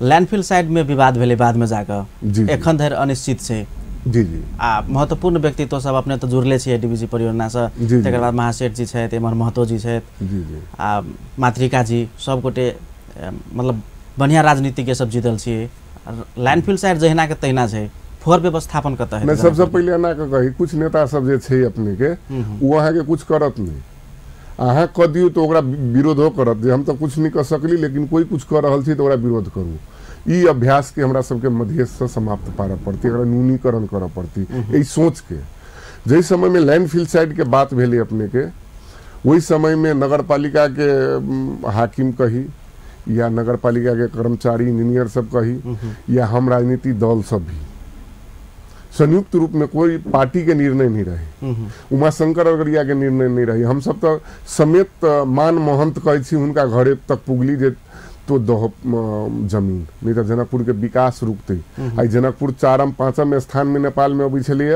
लैंडफिल साइड में विवाद भेले बाद में जाकर एखन धरि अनिश्चित छै। जी जी। महत्वपूर्ण व्यक्तित्व सब अपने तो जुड़ले छी ADB जी परियोजना से। तकर बाद महासेठ जी छथि, एमहर महतो जी छथि, जी जी, मातृका जी, सब गोटे मतलब बढ़िया राजनीतिज्ञ सब जीतल छी। लैंडफिल साइड जहिना के तहिना छै, फोर व्यवस्थापन कत है। मैं सबसे पहले एना के कही कुछ नेता सब जे छै अपने के वो अहाँ के कुछ करत नहीं, अहाँ क दियो तो ओकरा विरोधो करत जे हम तो कुछ नहीं कर सकली, लेकिन कोई कुछ कर रहल छी तो ओकरा विरोध करू। ई अभ्यास के हमरा सबके मध्य से समाप्त पारा पड़ती, एकरा न्यूनीकरण कर पड़ती। यही सोच के जै समय में लैंडफिल साइड के बात भेले अपने के, वही समय में नगर पालिका के हाकिम कही या नगर पालिका के कर्मचारी इंजीनियर सब कही या हम राजनीतिक दल सब भी संयुक्त रूप में कोई पार्टी के निर्णय नहीं रहे, उमाशंकर अगरिया के निर्णय नहीं रहे। हम सब तो समेत मान महंत कहे उनका घरे तक पुगली जे तो दह जमीन नहीं तो जनकपुर के विकास रुकते। आई जनकपुर 4म-5म स्थान में नेपाल में अभी छलिए,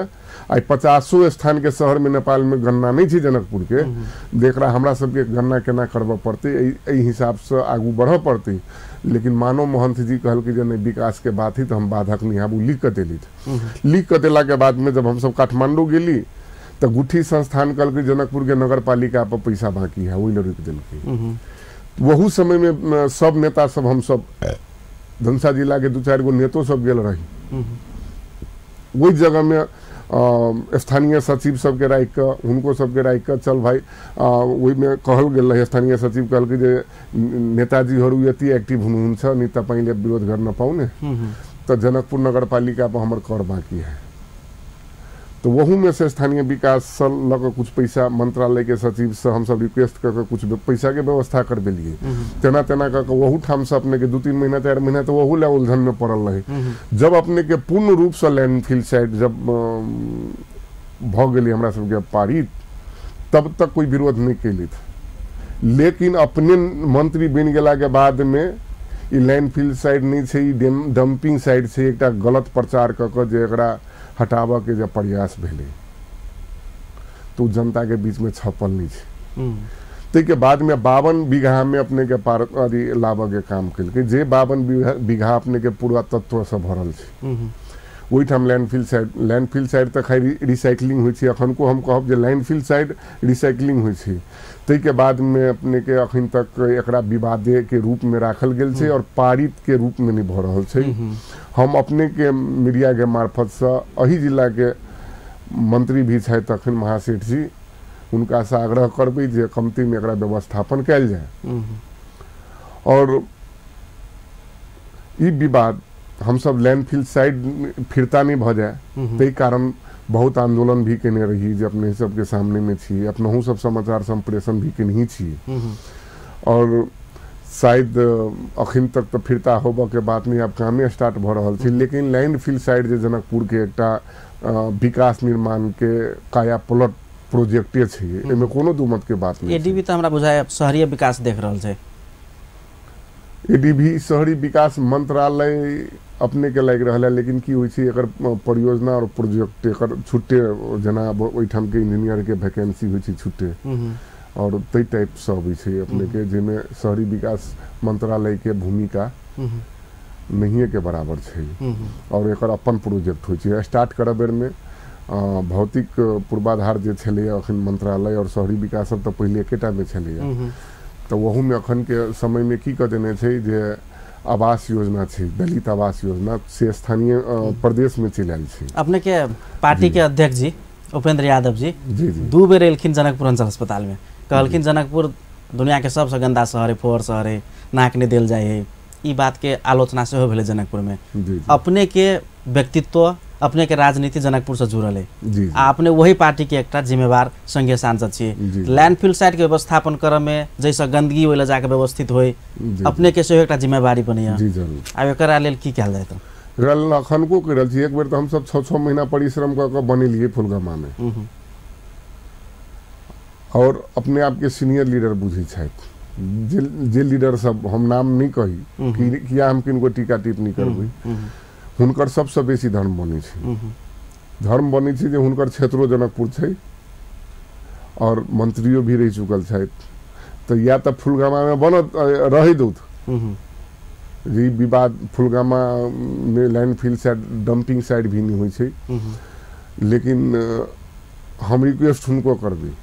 आई 50 स्थान के शहर में नेपाल में गणना नहीं थी जनकपुर के। देख रहा हमरा सबके गणना केना करब पड़ते, यही हिसाब से आगू बढ़ पड़ती। लेकिन मानो महंत जी कहल कि नहीं विकास के बात ही तो हम बाधक नहीं आबू लिख के दिली। लिख के दिला के बाद में जब हम सब काठमांडू गेली तो गुठी संस्थान कहल कि जनकपुर के नगर पालिका पर पैसा बाकी है, वही रुक दिल। वहू समय में सब नेता सब हम सब धनसा जिला के 2-4 गो नेतो सब गेल रही। वही जगह में स्थानीय सचिव सबके राखि कऽ हुनको सबके राखि कऽ चल भाई ओहिमे कहल गेल रहे स्थानीय सचिव कहल कि जे नेताजीहरू यति एक्टिभ हुनुहुन्छ नि तपाईँले विरोध गर्न पाउने तो जनकपुर नगरपालिका पर हमर कर बाकी है। तो वहू में से स्थानीय विकास से लग कुछ पैसा मंत्रालय के सचिव से हम सब रिक्वेस्ट करके कुछ पैसा के व्यवस्था कर दिलिए। तेना तेना करके वहू ठाम से अपने के 2-3 महीना 4 महीना तो वहू ले उलझन में पड़ल रहे। जब अपने के पूर्ण रूप से लैंडफिल साइड जब भ गेली हमरा सबके पारित तब तक कोई विरोध नहीं कैली। लेकिन अपने मंत्री बन गेला के बाद में ई लैंडफिल साइड नहीं छे, ई डंपिंग साइड से एक गलत प्रचार करके जे एकरा हटावा के जब प्रयास भेले तो जनता के बीच में छपल नहीं छे। ते के बाद में 52 बीघा में अपने के लावा के काम कल के जे 52 बीघा अपने के पूरा तत्व से भरल छे। वही ठाम लैंडफिल साइड तक रिसाइकलिंग हुई थी। अखन को हम कहब जे लैंडफिल साइड रिसाइकलिंग हुई थी। ते के बाद में अपने के अखन तक एकरा विवादे के रूप में राखल गेल छे और पारित के रूप में नहीं भ रहल छे। हम अपने के मीडिया के मार्फत से अही जिला के मंत्री भी छे तखन महासेठ जी उनका से आग्रह करबे जे कमती में एकरा व्यवस्थापन कैल जाए और ई विवाद हम सब लैंडफिल साइड फिरता नहीं भ जाए। ते कारण बहुत आंदोलन भी केने रही जे अपने सबके सामने में छी, अपनहु सब समाचार संप्रेषण भी केने छी और शायद अखन तक तो फिरता होबा के बात नहीं, अब कामे स्टार्ट भ रहल छी। लेकिन लैंडफिल साइड जे जनकपुर के एकटा विकास निर्माण के काया पलट प्रोजेक्टे छै, एमे कोनो दुमत के बात नहीं। एडीबी त हमरा बुझाय शहरी विकास देख रहल छै। एडीबी शहरी विकास मंत्रालय अपने के लाग रहा है, लेकिन की होई छै एकर परियोजना और प्रोजेक्ट एकर छुट्टे जना ओइठाम के इंजीनियर के वैकेंसी होई छै छुट्टे और तई टाइप से होई छै अपने के जेमे शहरी विकास मंत्रालय के भूमिका नहीं के बराबर छै और एकर अपन प्रोजेक्ट होई छै। स्टार्ट करब बेर में भौतिक पूर्वाधार जे छले अखन मंत्रालय और शहरी विकास सब तो पहले एकेटा में छले, तो वहू में अखन के समय में की क देने छै जे आवास योजना छै, दलित आवास योजना से स्थानीय प्रदेश में चल आयल छै। अपने के पार्टी के अध्यक्ष जी उपेंद्र यादव जी 2 बेर एलखिन जनकपुर अंचल अस्पताल में, कहलखिन जनकपुर दुनिया के सबसे गंदा शहर है, फोहर शहर है, नाक नहीं देल जाए है। ई बात के आलोचना से हो भेले जनकपुर में। अपने के व्यक्तित्व अपने के राजनीति जनकपुर से जुड़ल है। आपने वही पार्टी के एक जिम्मेवार संघीय सांसद छे। लैंडफिल साइड के व्यवस्थापन करे में जैसा गंदगी ओइला जाके व्यवस्थित होई अपने के से एक जिम्मेवारी बनिया। अब एकरा लेल की कहल जाय त रल अखन को करल छी। एक बेर तो हम सब 6-6 महीना परिश्रम क के बनेलिए फुलगमा में और अपने आप के सीनियर लीडर बुझे छथि। जे लीडर सब हम नाम नहीं कही कि किया हम किनको टीका टिप्पणी करबै, हुनकर सबसे बेसी धर्म बनी छै। धर्म बनी छै जे हुनकर क्षेत्रो जनकपुर छै और मंत्रियों भी रह चुकल छथि। तो या तो फुलगामा में बनत रही दूत जी विवाद फुलगामा में लैंडफिल साइड डंपिंग साइड भी नहीं हुई छै। लेकिन हम रिक्वेस्ट हुनको करबे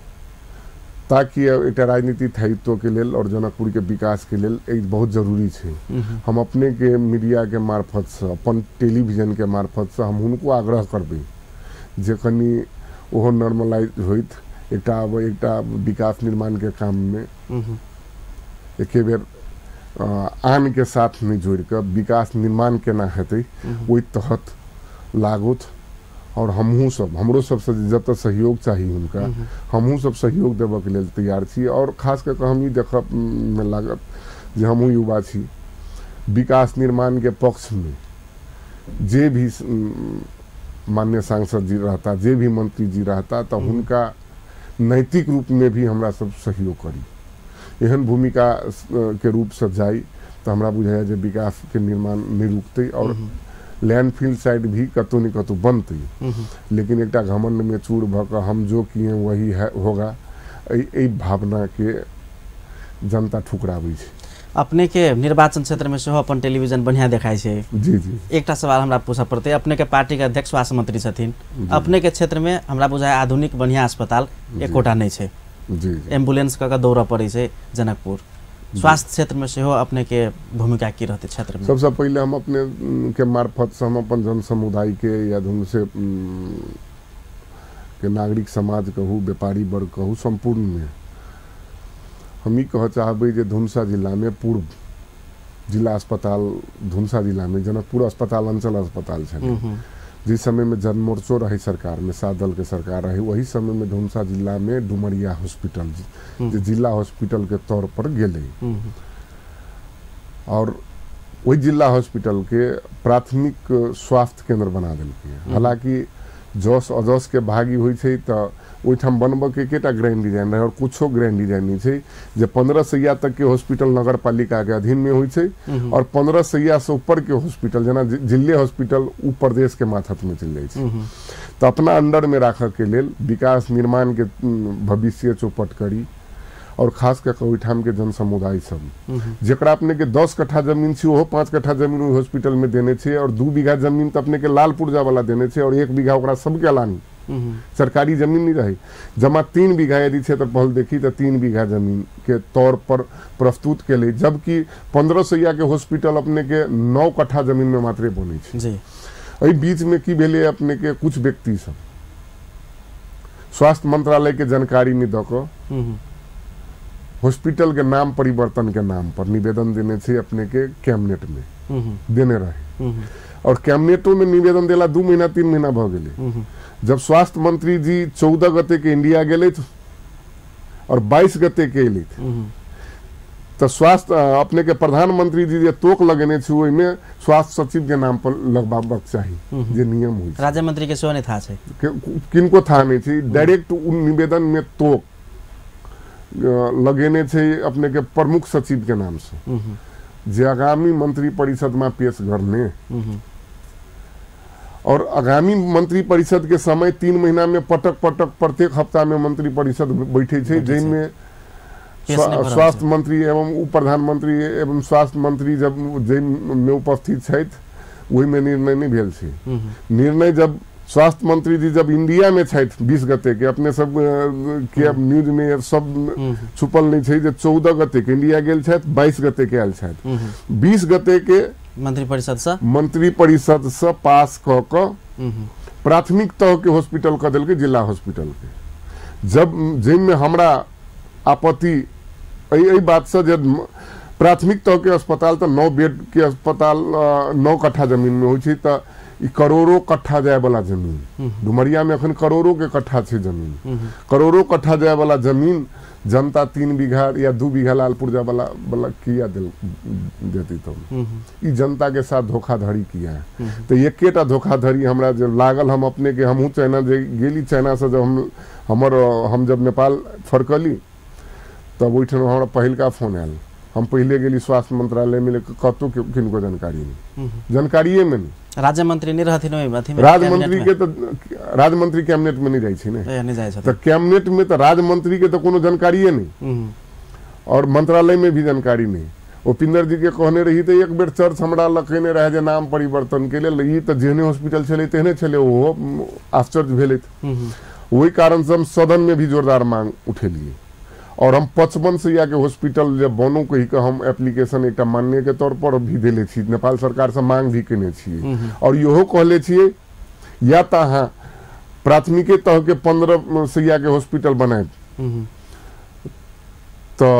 ताकि एक राजनीति स्थायित्व के लेल और जनकपुर के विकास के लेल एक बहुत जरूरी है। हम अपने के मीडिया के मार्फत से अपन टेलीविजन के मार्फत से हम उनको आग्रह करबे जे कनी ओहो नॉर्मलाइज होइत एक विकास निर्माण के काम में एक बेर आन के साथ नहीं जोड़ कर विकास निर्माण केना हेतै ओहि तहत लागत और हमहू सब हमरो सबसे जत सहयोग चाहिए उनका हमहू सब सहयोग देव के लिए तैयार छी। और खास करके हम ये देख में लागत जे हमहू युवा छी विकास निर्माण के पक्ष में जे भी माननीय सांसद जी रहता, जे भी मंत्री जी रहता, तो उनका नैतिक रूप में भी हमरा सब सहयोग करी। एहन भूमिका के रूप से जाई तो हमरा बुझाया जे विकास के निर्माण नहीं रुकते और लैंडफिल साइड भी कतौ न कतौ बनते। लेकिन एक घमंड में चूर भक हम जो किए वही है होगा, ए भावना के जनता ठुकराबै छै। अपने के निर्वाचन क्षेत्र में से अपन टेलीविजन बढ़िया देखाई छे। जी जी एक सवाल हमरा पूछा पड़ते। अपने के पार्टी के अध्यक्ष स्वास्थ्य मंत्री छथिन, अपने के क्षेत्र में हमरा बुझाय आधुनिक बढ़िया अस्पताल एकोटा नहीं छे। एम्बुलेंस का दौरा पड़े छे जनकपुर। स्वास्थ्य क्षेत्र में से हो अपने के भूमिका की रहते क्षेत्र में? सबसे पहले हम अपने के मार्फत से हम अपन जन समुदाय के या से के नागरिक समाज कहू, व्यापारी वर्ग कहू, संपूर्ण में हम ही कह चाहबे जे धुनसा जिला में पूर्व जिला अस्पताल धुनसा जिला में जनकपुर अस्पताल अंचल अस्पताल छे। जिस समय में जनमोर्चो रही सरकार में, 7 दल के सरकार रही, वही समय में धुनसा जिला में डुमरिया हॉस्पिटल जो जिला हॉस्पिटल के तौर पर गेले और वही जिला हॉस्पिटल के प्राथमिक स्वास्थ्य केंद्र बना दिलके। हालांकि जस अजस के भागी हुई छे तो ओइठाम बनब के केटा ग्रैंड डिजाइन रहे और कुछो ग्रैंड डिजाइन नहीं छे जे 15 सैया तक के हॉस्पिटल नगर पालिका के अधीन में हुई छे और 15 सैया से ऊपर के हॉस्पिटल जना जिले हॉस्पिटल उ प्रदेश के माथत में चल जाए छे। तो अपना अंडर में राख के लेल विकास निर्माण के भविष्य चौपट करी और खास करके ओइठाम के जन समुदाय सब जेकरा अपने के 10 कट्ठा जमीन छे ओहो 5 कट्ठा जमीन हॉस्पिटल में देने छे और 2 बीघा जमीन तो अपने के लाल पुर्जा वाला देने छे और 1 बीघा ओकरा सबके अलानी सरकारी जमीन नहीं रही। जमा 3 बीघा यदि क्षेत्रफल देखी तो 3 बीघा जमीन के तौर पर प्रस्तुत के लिए, जबकि 15 सैया के हॉस्पिटल अपने के 9 कट्ठा जमीन में मात्र बने छे। एहि बीच में की भेले अपने के कुछ व्यक्ति सब स्वास्थ्य मंत्रालय के जानकारी नहीं दक हॉस्पिटल के नाम परिवर्तन के नाम पर निवेदन देने छे अपने के कैबिनेट में देने रहे और कैबिनेटों में निवेदन देला 2 महीना 3 महीना भ गेले। जब स्वास्थ्य मंत्री जी 14 गते के इंडिया गेले और 22 गते के एले तो स्वास्थ्य अपने के प्रधानमंत्री जी जे तोक लगेने छे ओइ में स्वास्थ्य सचिव के नाम पर लगबाक चाहिए जे नियम हुई। राज्य मंत्री के सेहो नहीं था छे, किनको था नहीं छे, डायरेक्ट निवेदन में तोक लगेने छे अपने के प्रमुख सचिव के नाम से जे आगामी मंत्री परिषद में पेश करने और आगामी मंत्री परिषद के समय 3 महीना में पटक प्रत्येक हफ्ता में मंत्री परिषद बैठे छे जिनमें स्वास्थ्य मंत्री एवं उप प्रधानमंत्री एवं स्वास्थ्य मंत्री जब में उपस्थित छथि वही में निर्णय नहीं भेल छे। निर्णय जब स्वास्थ्य मंत्री जी जब इंडिया में छथि 20 गते के अपने सब के न्यूज में सब छुपल नहीं छे जे 14 गते के इंडिया गेल छथि 22 गते के आयल छथि 20 गते के मंत्री परिषद से पास क क प्राथमिक तह के हॉस्पिटल क देलके जिला हॉस्पिटल के। जब जिनमें हमरा आपत्ति एहि बात से जे प्राथमिक तह के अस्पताल तो 9 बेड के अस्पताल 9 कट्ठा जमीन में होइ छै त ई करोड़ों कट्ठा जाए वाला जमीन डुमरिया में अखन करोड़ों के कट्ठा छे जमीन करोड़ों कट्ठा जाए वाला जमीन जनता 3 बीघा या 2 बीघा लालपुर वाला किया देती तो ई जनता के साथ धोखाधड़ी किया है। तो एकेटा धोखाधड़ी हमरा जो लागल हम अपने के हमहू चाइना गेली चाइना से जब हम जब नेपाल फरकली तब ओइठन हमरा पहिलका फोन आयल। हम पहले गेली स्वास्थ्य मंत्रालय में कतो किनको जानकारी नहीं जानकारिए में नहीं राज्य मंत्री नहीं रहथिन राज्य मंत्री कैबिनेट में नहीं जाय छै ने तो कैबिनेट में तो राज्य मंत्री के तो कोनो जानकारिए नहीं और मंत्रालय में भी जानकारी नहीं। उपिंदर जी के कहने रही तो एक बेर चर्च हमरा लखेने रहे जे नाम परिवर्तन के लिए तो जेहने हॉस्पिटल चले तेहने चले वो आश्चर्य भेले। वही कारण से हम सदन में भी जोरदार मांग उठेलिए और हम 55 सैया के हॉस्पिटल जब बनो कही के हम एप्लीकेशन एक मान्य के तौर पर भी देले छी नेपाल सरकार से मांग भी केने छिए और इहो कहले छिए या त हाँ प्राथमिके तह के 15 सैया के हॉस्पिटल बनाए तो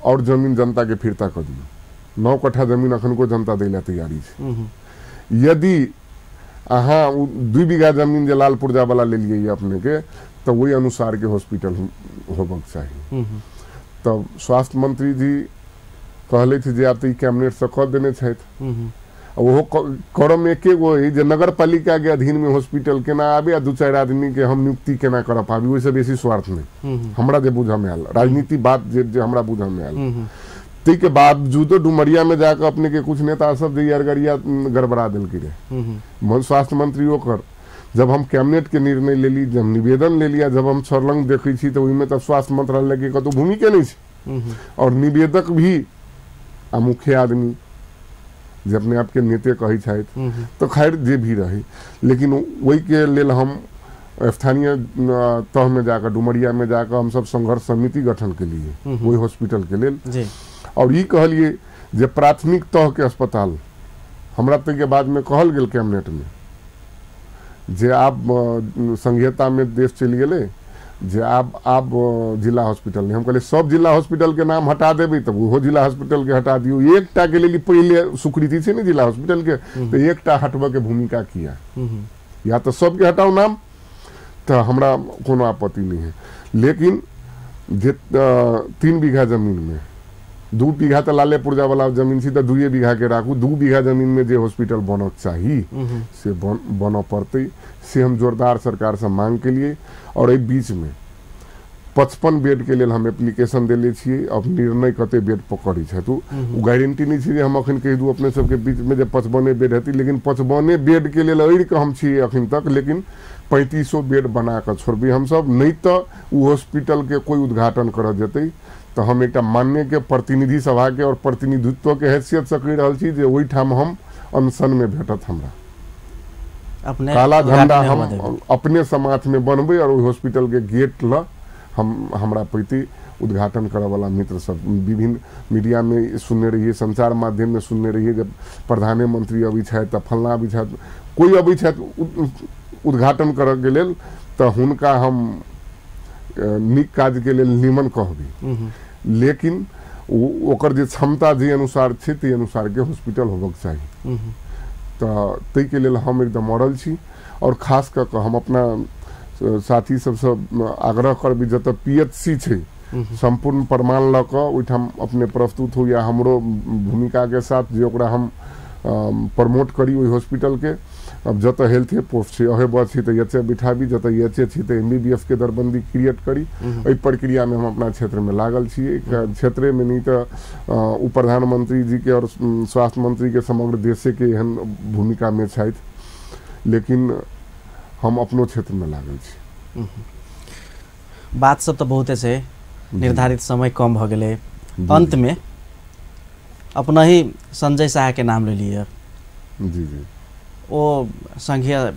और जमीन जनता के फिरता कर दियो 9 कट्ठा जमीन अखन को जनता देला तैयारी छे। यदि अहाँ 2 बीघा जमीन जे लालपुर्जा वाला ले लिए अपने के तो वही अनुसार के हॉस्पिटल होबक चाहिए। तब स्वास्थ्य मंत्री जी कहले थे जे आप तो कैबिनेट से कह देने छथि वो करम एके गो जे नगर पालिका के अधीन में हॉस्पिटल केना आबे आ 2-4 आदमी के हम नियुक्ति केना कर पाबी ओइसे बेसी स्वार्थ नहीं हमरा जे बुझ में आयल राजनीति बात जे हमरा बुझ में आयल ती के बावजूद डुमरिया में जाकर अपने के कुछ नेता सब अरगरिया गड़बड़ा दिल के रहे। स्वास्थ्य मंत्री ओकर जब हम कैबिनेट के निर्णय ले ली जब निवेदन ले लिया जब हम छरलंग देखी छी तो में तब स्वास्थ्य मंत्रालय के कतो भूमिका नहीं छे और निवेदक भी आ मुख्य आदमी जब अपने आप के नेते कही छथि तो खैर जे भी रहे लेकिन वही के लेल हम स्थानीय तह में जाकर डुमरिया में जाकर हम सब संघर्ष समिति गठन के लिए वही हॉस्पिटल के लेल और ये कहलिए जे प्राथमिक तह के अस्पताल हमरा तक के बाद में कहल गेल कैबिनेट में जे आप संघीयता में देश चल गए, जे आप जिला हॉस्पिटल नहीं, हम कहले सब जिला हॉस्पिटल के नाम हटा देबे तब वो जिला हॉस्पिटल के हटा दियो, एकटा के लिए पहले स्वीकृति थी नहीं जिला हॉस्पिटल के, तो एकटा हटबे के भूमिका किया, या तो सबके हटाओ नाम, तो हमरा कोनो आपत्ति नहीं है। लेकिन जे 3 बीघा जमीन में 2 बीघा तो लाले पुर्जा वाला जमीन थी, तो 2 बीघा के राखू, 2 बीघा जमीन में जो हॉस्पिटल बनक चाहिए से बन पड़ते, से हम जोरदार सरकार से मांग के लिए। और एक बीच में 55 बेड के लिए हम एप्लीकेशन दिले छिए, अब निर्णय कते बेड पकड़ी है, तो गारंटी नहीं थी हम अखन कह दू अपने सबके बीच में जब 55 बेड हेती, लेकिन 55 बेड के लिए अड़ के हम छिए अखन तक, लेकिन 3500 बेड बना कर छोड़बी हम सब, नहीं तो वो हॉस्पिटल के कोई उद्घाटन कर जेते, तो हम एक मान्य के प्रतिनिधि सभा के और प्रतिनिधित्व के हैसियत से कह रहा छी जे ओई ठाम हम अनशन में भेटत हमरा अपने काला झंडा हम अपने समाज में बनबे, और हॉस्पिटल के गेट ल हमरा प्रति उद्घाटन करे वाला मित्र सब विभिन्न मीडिया में सुनने रहिए, संचार माध्यम में सुनने रहिए, जब प्रधानमंत्री अभी छथि तऽ फलना अभी छथि, कोई अभी छथि उद्घाटन करऽ के लेल, तऽ हुनका हम नीक काज के लेल निमन कहबी, लेकिन ओकर जे क्षमता जे अनुसार छै ते अनुसार के हॉस्पिटल होबक चाही। तो तै के लेल हम एकदम अड़ल छी, और खास कर के हम अपना साथी सबसे आग्रह करबी जतऽ PHC छै संपूर्ण प्रमाण ल क ओइठाम अपने प्रस्तुत हो, या हमरो भूमिका के साथ जे ओकरा हम प्रमोट करी ओइ हॉस्पिटल के। अब जतऽ हेल्थ पोस्ट छै अहे बस छै तऽ एचे बिठाबी, जतऽ एचे छै तऽ MBBS के दरबंदी क्रिएट करी, एहि प्रक्रिया में हम अपना क्षेत्र में लागल छिए। क्षेत्र में नहीं तो उप प्रधानमंत्री जी के और स्वास्थ्य मंत्री के समग्र देश के एहन भूमिका में छथि, लेकिन हम अपनो क्षेत्र में लागल छी। बात सब तो बहुते छै, निर्धारित समय कम भ गेले, अंत में अपना ही संजय शाह के नाम ले लिए। जी जी, वो संघीय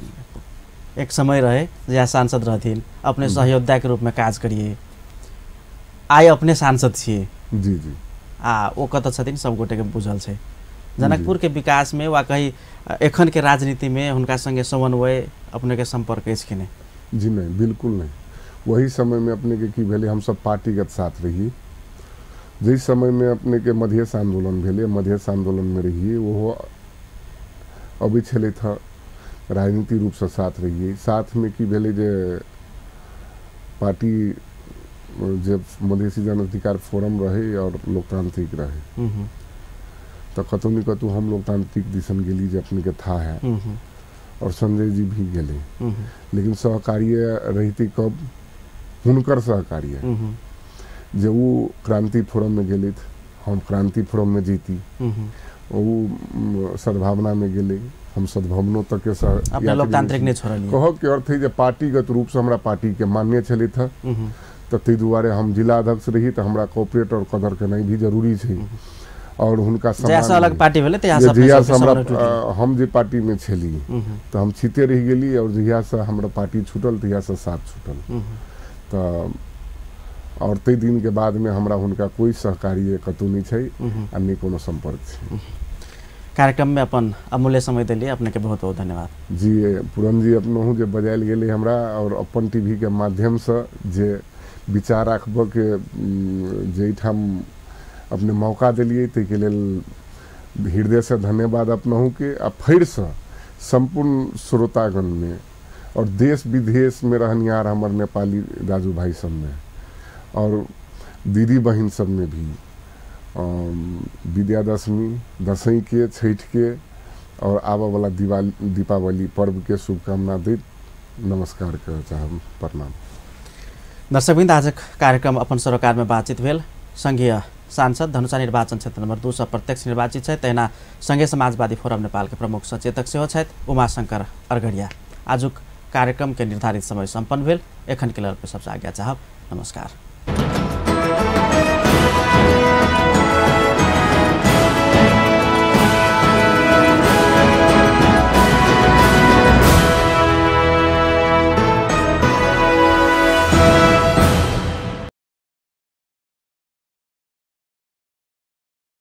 एक समय रहे जहाँ सांसद रहथिन, अपने सहयोद्धा के रूप में काज करिए, आइ अपने सांसद छिए। जी जी, वो कत छथिन सब गोटे के बुझल छै। जनकपुर के विकास में वा कहीं एखन के राजनीति में हुनका संगे समन्वय अपने के संपर्क अछि कि नहीं? जी नहीं, बिल्कुल नहीं। वही समय में अपने के की भेले, हम सब पार्टीगत साथ रहिए। जिस समय में अपने के मधेश आंदोलन भेले, मधेश आंदोलन में रहिए, वो अभी छले था राजनीति रूप से साथ रहिए। साथ में की भेले जे पार्टी जब मधेसी जन अधिकार फोरम रहे और लोकतांत्रिक रहे, तो कतौ न कतौ हम लोकतांत्रिक दिशन गेली जे अपने के था है, और संजय जी भी गेले, लेकिन सहकार्य रहती कब हुनकर सहकार्य जे वो क्रांति फोरम में गेले, हम क्रांति फोरम में जीती, वो सद्भावना में गेले, हम सद्भावनों तक के अपने लोकतांत्रिक नहीं छोड़लिए। कह के अर्थ है जे पार्टीगत रूप से हमरा पार्टी के मान्य चले था, तो तै दुआरे हम जिला अध्यक्ष रही, तो हमरा कोऑपरेट और कदर के नहीं भी जरूरी छै, और हुनका जैसा अलग पार्टी भेले तैया से हम जे पार्टी में छली, तो हम छिते रह गेली, और जहिया से हमरा पार्टी छूटल तहिया से साथ छूटल। तो और तै दिन के बाद में हमरा हुनका कोई सहकार्य कतौ नहीं छै, आ नहीं कोनो संपर्क छै। कार्यक्रम में अपन अमूल्य समय दिलिए, अपने के बहुत बहुत धन्यवाद। जी पूरन जी, अपनहु जे बजायल गेले हमरा, और अपन टीवी के माध्यम से जे विचार राखब के जे ठाम अपने मौका दिलिए, तै के लेल हृदय से धन्यवाद अपनहु के। आ फिर से संपूर्ण श्रोतागण में और देश विदेश में रहनिहार हमर नेपाली दाजू भाई सब में और दीदी बहन सब में भी विद्यादशमी, दशई के, छठ के और आवे वाला दीपावली पर्व के शुभकामना दैत नमस्कार कर चाहब, प्रणाम। दर्शकवृन्द, आज कार्यक्रम अपन सरोकार में बातचीत भेल। संघीय सांसद धनुषा निर्वाचन क्षेत्र नंबर 2 से प्रत्यक्ष निर्वाचित है, तहिना संघीय समाजवादी फोरम नेपाल के प्रमुख सचेतक सेहो छथि उमाशंकर अरगड़िया। आजुक कार्यक्रम के निर्धारित समय संपन्न भेल। एखन के लेल सबसे आज्ञा चाहब, नमस्कार।